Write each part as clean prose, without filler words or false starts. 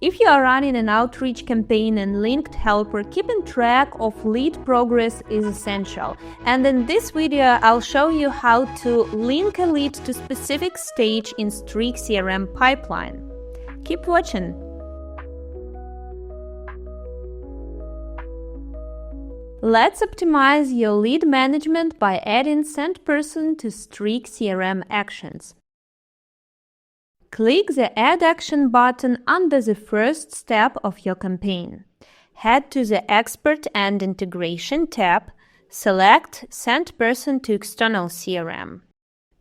If you are running an outreach campaign and linked helper, keeping track of lead progress is essential. And in this video, I'll show you how to link a lead to specific stage in Streak CRM pipeline. Keep watching. Let's optimize your lead management by adding Send Person to Streak CRM actions. Click the Add Action button under the first step of your campaign. Head to the Export and Integration tab, select Send Person to External CRM.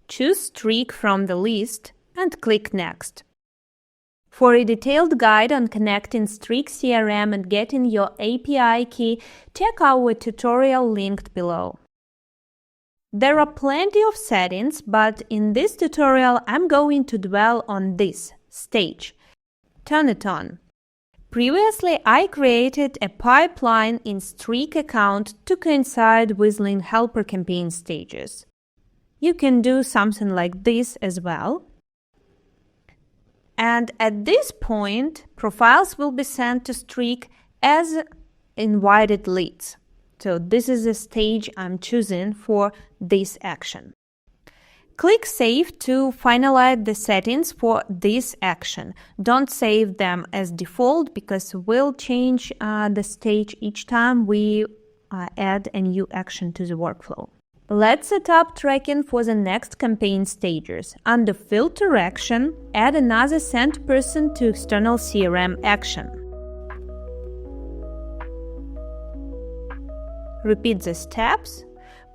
Choose Streak from the list and click Next. For a detailed guide on connecting Streak CRM and getting your API key, check our tutorial linked below. There are plenty of settings, but in this tutorial I'm going to dwell on this stage. Turn it on. Previously, I created a pipeline in Streak account to coincide with Link Helper campaign stages. You can do something like this as well. And at this point, profiles will be sent to Streak as invited leads. So this is the stage I'm choosing for this action. Click Save to finalize the settings for this action. Don't save them as default because we'll change the stage each time we add a new action to the workflow. Let's set up tracking for the next campaign stages. Under Filter Action, add another Send Person to External CRM action. Repeat the steps,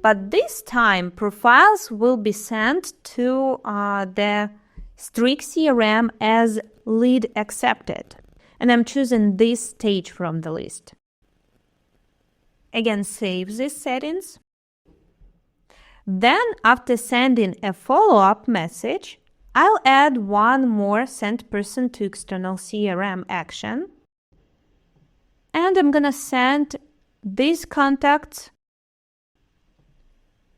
but this time profiles will be sent to the Streak CRM as lead accepted, and I'm choosing this stage from the list. Again, save these settings. Then, after sending a follow-up message, I'll add one more Send Person to External CRM action, and I'm gonna send these contacts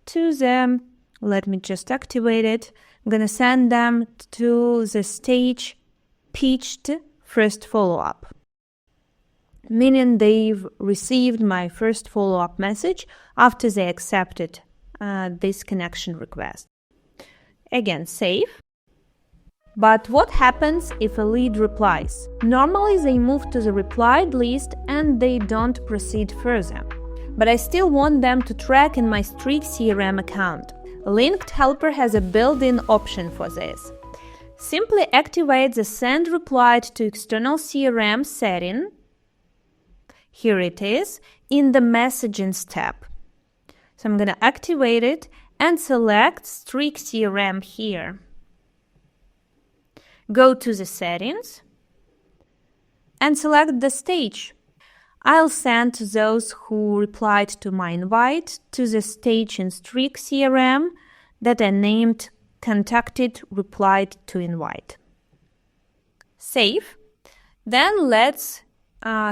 to them. Let me just activate it. I'm going to send them to the stage pitched first follow-up, meaning they've received my first follow-up message after they accepted this connection request. Again, save. But what happens if a lead replies? Normally they move to the replied list and they don't proceed further. But I still want them to track in my Streak CRM account. Linked Helper has a built-in option for this. Simply activate the Send Replied to External CRM setting. Here it is, in the Messaging tab. So I'm going to activate it and select Streak CRM here. Go to the settings and select the stage. I'll send those who replied to my invite to the stage in Streak CRM that I named Contacted Replied to Invite. Save. Then let's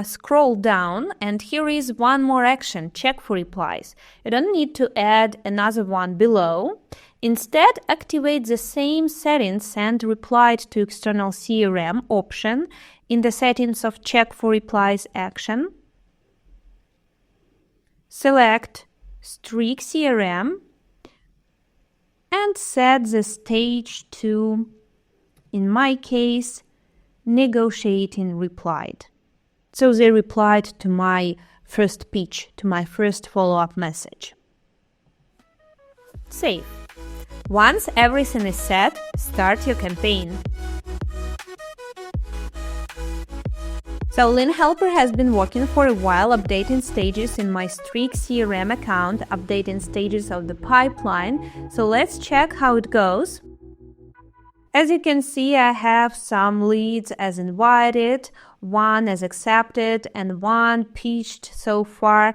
scroll down, and here is one more action, check for replies. You don't need to add another one below. Instead, activate the same settings Send Replied to External CRM option in the settings of Check for Replies action. Select Streak CRM and set the stage to, in my case, Negotiating Replied. So they replied to my first pitch, to my first follow-up message. Save. Once everything is set, start your campaign. So Link Helper has been working for a while, updating stages in my Streak CRM account, updating stages of the pipeline. So let's check how it goes. As you can see, I have some leads as invited, one as accepted, and one pitched so far.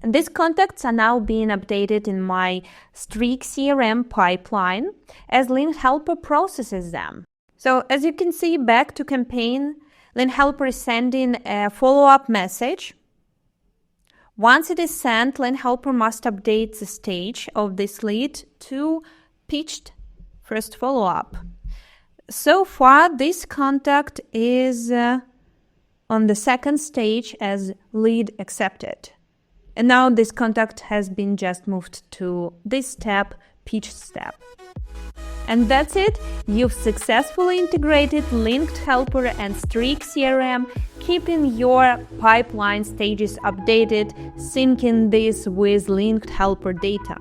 And these contacts are now being updated in my Streak CRM pipeline as Link Helper processes them. So as you can see, back to campaign, Link Helper is sending a follow-up message. Once it is sent, Link Helper must update the stage of this lead to pitched first follow-up. So far, this contact is on the second stage as lead accepted. And now this contact has been just moved to this step, pitch step. And that's it. You've successfully integrated Linked Helper and Streak CRM, keeping your pipeline stages updated, syncing this with Linked Helper data.